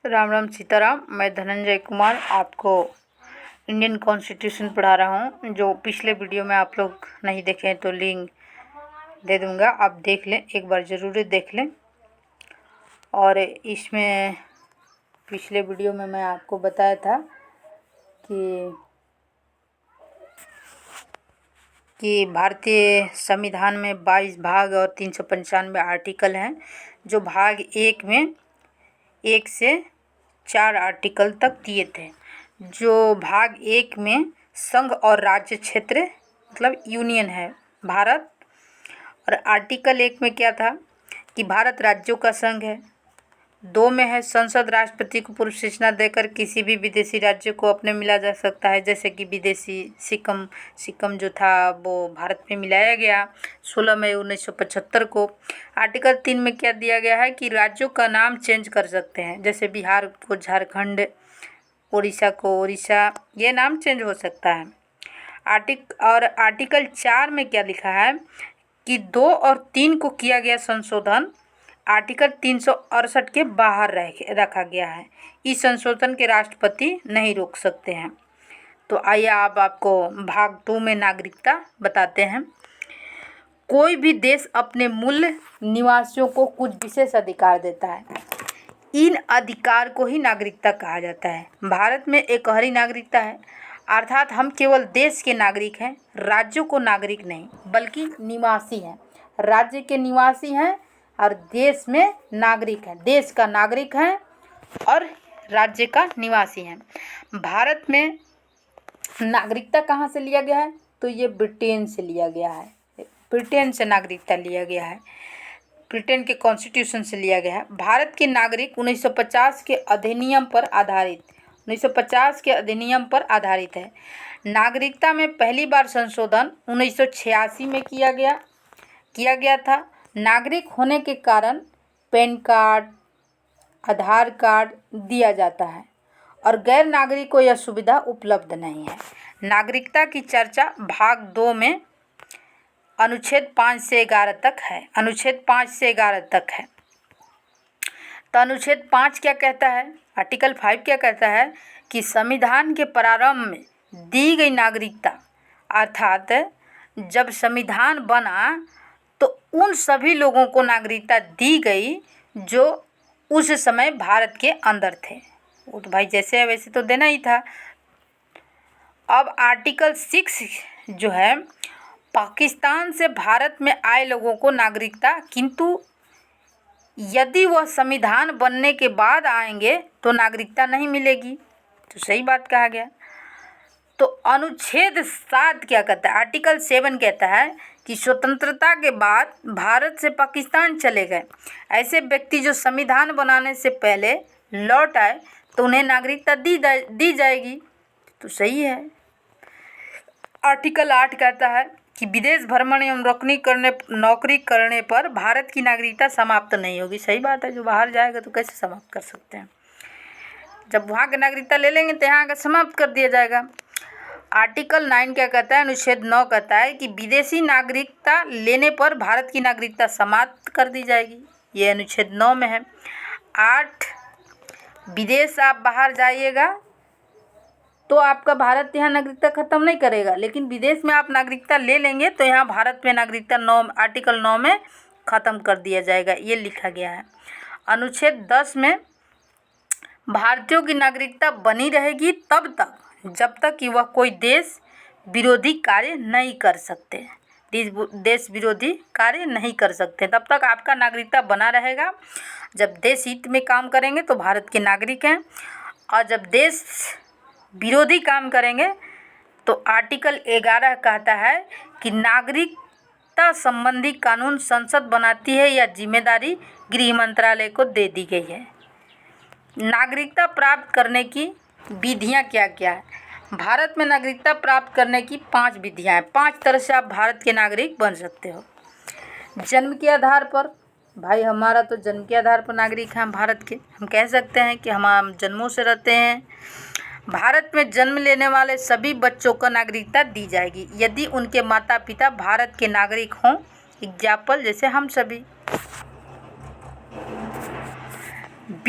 राम राम सीताराम। मैं धनंजय कुमार आपको Indian constitution पढ़ा रहा हूँ। जो पिछले वीडियो में आप लोग नहीं देखें तो लिंक दे दूँगा, आप देख लें, एक बार ज़रूर देख लें। और इसमें पिछले वीडियो में मैं आपको बताया था कि भारतीय संविधान में 22 भाग और 395 आर्टिकल हैं। जो भाग 1 में 1 से 4 आर्टिकल तक दिए थे। जो भाग 1 में संघ और राज्य क्षेत्र मतलब यूनियन है भारत, और आर्टिकल 1 में क्या था कि भारत राज्यों का संघ है। 2 में है संसद राष्ट्रपति को पूर्व सूचना देकर किसी भी विदेशी राज्य को अपने मिला जा सकता है, जैसे कि विदेशी सिक्किम जो था वो भारत में मिलाया गया 16 मई 1975 को। आर्टिकल 3 में क्या दिया गया है कि राज्यों का नाम चेंज कर सकते हैं, जैसे बिहार को झारखंड, उड़ीसा को उड़ीसा, ये नाम चेंज हो सकता है। आर्टिकल 4 में क्या लिखा है कि 2 और 3 को किया गया संशोधन आर्टिकल 368 के बाहर रखा गया है। इस संशोधन के राष्ट्रपति नहीं रोक सकते हैं। तो आइए आपको भाग 2 में नागरिकता बताते हैं। कोई भी देश अपने मूल निवासियों को कुछ विशेष अधिकार देता है। इन अधिकार को ही नागरिकता कहा जाता है। भारत में एकहरी नागरिकता है, अर्थात हम केवल देश के नागरिक हैं, राज्यों को नागरिक नहीं बल्कि निवासी हैं। राज्य के निवासी हैं और देश में नागरिक हैं, देश का नागरिक हैं और राज्य का निवासी हैं। भारत में नागरिकता कहाँ से लिया गया है? तो ये ब्रिटेन से लिया गया है। ब्रिटेन से नागरिकता लिया गया है, ब्रिटेन के कॉन्स्टिट्यूशन से लिया गया है। भारत के नागरिक 1950 के अधिनियम पर आधारित है। नागरिकता में पहली बार संशोधन 1986 में किया गया था। नागरिक होने के कारण पैन कार्ड, आधार कार्ड दिया जाता है और गैर नागरिक को यह सुविधा उपलब्ध नहीं है। नागरिकता की चर्चा भाग 2 में अनुच्छेद 5 से 11 तक है। तो अनुच्छेद 5 क्या कहता है? आर्टिकल 5 क्या कहता है कि संविधान के प्रारंभ में दी गई नागरिकता, अर्थात जब संविधान बना तो उन सभी लोगों को नागरिकता दी गई जो उस समय भारत के अंदर थे। वो तो भाई जैसे है वैसे तो देना ही था। अब आर्टिकल 6 जो है, पाकिस्तान से भारत में आए लोगों को नागरिकता, किंतु यदि वह संविधान बनने के बाद आएंगे तो नागरिकता नहीं मिलेगी। तो सही बात कहा गया। तो अनुच्छेद 7 क्या कहता है? आर्टिकल 7 कहता है कि स्वतंत्रता के बाद भारत से पाकिस्तान चले गए ऐसे व्यक्ति जो संविधान बनाने से पहले लौट आए तो उन्हें नागरिकता दी जाएगी। तो सही है। आर्टिकल 8 कहता है कि विदेश भ्रमण एवं नौकरी करने पर भारत की नागरिकता समाप्त नहीं होगी। सही बात है, जो बाहर जाएगा तो कैसे समाप्त कर सकते हैं? जब वहाँ की नागरिकता ले लेंगे तो यहाँ का समाप्त कर दिया जाएगा। आर्टिकल 9 क्या कहता है? अनुच्छेद 9 कहता है कि विदेशी नागरिकता लेने पर भारत की नागरिकता समाप्त कर दी जाएगी। ये अनुच्छेद 9 में है। 8, विदेश आप बाहर जाइएगा तो आपका भारत यहाँ नागरिकता ख़त्म नहीं करेगा, लेकिन विदेश में आप नागरिकता ले लेंगे तो यहाँ भारत में नागरिकता आर्टिकल 9 में ख़त्म कर दिया जाएगा। ये लिखा गया है। अनुच्छेद 10 में भारतीयों की नागरिकता बनी रहेगी तब तक जब तक कि वह कोई देश विरोधी कार्य नहीं कर सकते। देश विरोधी कार्य नहीं कर सकते तब तक आपका नागरिकता बना रहेगा। जब देश हित में काम करेंगे तो भारत के नागरिक हैं, और जब देश विरोधी काम करेंगे तो आर्टिकल 11 कहता है कि नागरिकता संबंधी कानून संसद बनाती है या जिम्मेदारी गृह मंत्रालय को दे दी गई है। नागरिकता प्राप्त करने की विधियां क्या क्या है? भारत में नागरिकता प्राप्त करने की 5 विधियां हैं। 5 तरह से आप भारत के नागरिक बन सकते हो। जन्म के आधार पर, भाई हमारा तो जन्म के आधार पर नागरिक हैं भारत के। हम कह सकते हैं कि हम जन्मों से रहते हैं। भारत में जन्म लेने वाले सभी बच्चों को नागरिकता दी जाएगी यदि उनके माता पिता भारत के नागरिक हों। एग्जाम्पल जैसे हम सभी।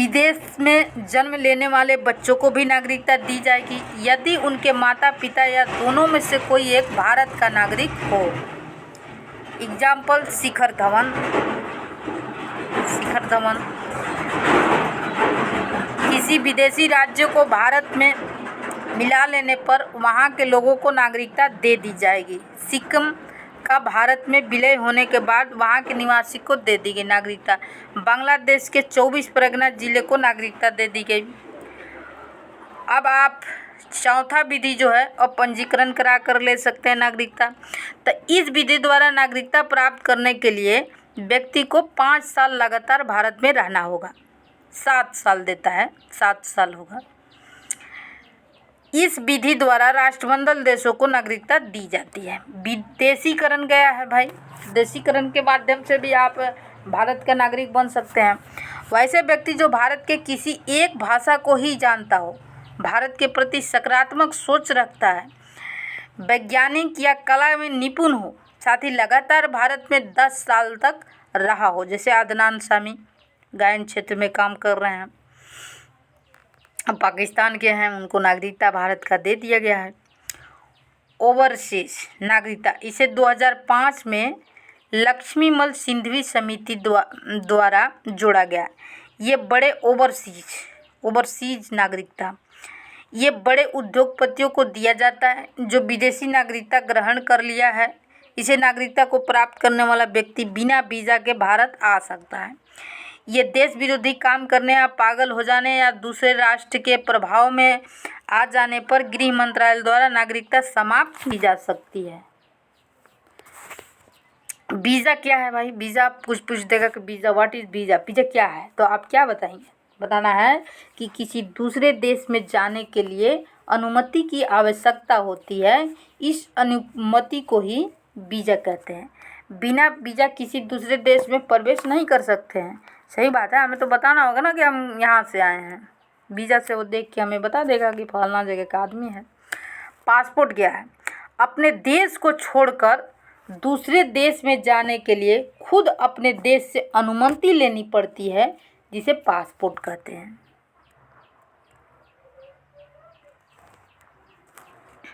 विदेश में जन्म लेने वाले बच्चों को भी नागरिकता दी जाएगी यदि उनके माता पिता या दोनों में से कोई एक भारत का नागरिक हो। एग्जाम्पल शिखर धवन। किसी विदेशी राज्य को भारत में मिला लेने पर वहाँ के लोगों को नागरिकता दे दी जाएगी। सिक्किम का भारत में विलय होने के बाद वहाँ के निवासी को दे दी गई नागरिकता। बांग्लादेश के 24 परगना जिले को नागरिकता दे दी गई। अब आप चौथा विधि जो है अब पंजीकरण करा कर ले सकते हैं नागरिकता। तो इस विधि द्वारा नागरिकता प्राप्त करने के लिए व्यक्ति को 5 साल लगातार भारत में रहना होगा। 7 साल देता है, 7 साल होगा। इस विधि द्वारा राष्ट्रमंडल देशों को नागरिकता दी जाती है। विदेशीकरण गया है भाई, देशीकरण के माध्यम से भी आप भारत का नागरिक बन सकते हैं। वैसे व्यक्ति जो भारत के किसी एक भाषा को ही जानता हो, भारत के प्रति सकारात्मक सोच रखता है, वैज्ञानिक या कला में निपुण हो, साथ ही लगातार भारत में 10 साल तक रहा हो, जैसे अदनान सामी गायन क्षेत्र में काम कर रहे हैं, पाकिस्तान के हैं, उनको नागरिकता भारत का दे दिया गया है। ओवरसीज नागरिकता, इसे 2005 में लक्ष्मीमल सिंघवी समिति द्वारा जोड़ा गया। ये बड़े ओवरसीज नागरिकता ये बड़े उद्योगपतियों को दिया जाता है जो विदेशी नागरिकता ग्रहण कर लिया है। इसे नागरिकता को प्राप्त करने वाला व्यक्ति बिना वीज़ा के भारत आ सकता है। ये देश विरोधी काम करने या पागल हो जाने या दूसरे राष्ट्र के प्रभाव में आ जाने पर गृह मंत्रालय द्वारा नागरिकता समाप्त की जा सकती है। वीज़ा क्या है भाई? वीज़ा पूछ देगा कि visa what is visa, visa क्या है? तो आप क्या बताएंगे? बताना है कि किसी दूसरे देश में जाने के लिए अनुमति की आवश्यकता होती है। इस अनुमति को ही वीज़ा कहते हैं। बिना वीज़ा किसी दूसरे देश में प्रवेश नहीं कर सकते हैं। सही बात है, हमें तो बताना होगा ना कि हम यहाँ से आए हैं। वीज़ा से वो देख के हमें बता देगा कि फलाना जगह का आदमी है। पासपोर्ट क्या है? अपने देश को छोड़कर दूसरे देश में जाने के लिए खुद अपने देश से अनुमति लेनी पड़ती है, जिसे पासपोर्ट कहते हैं।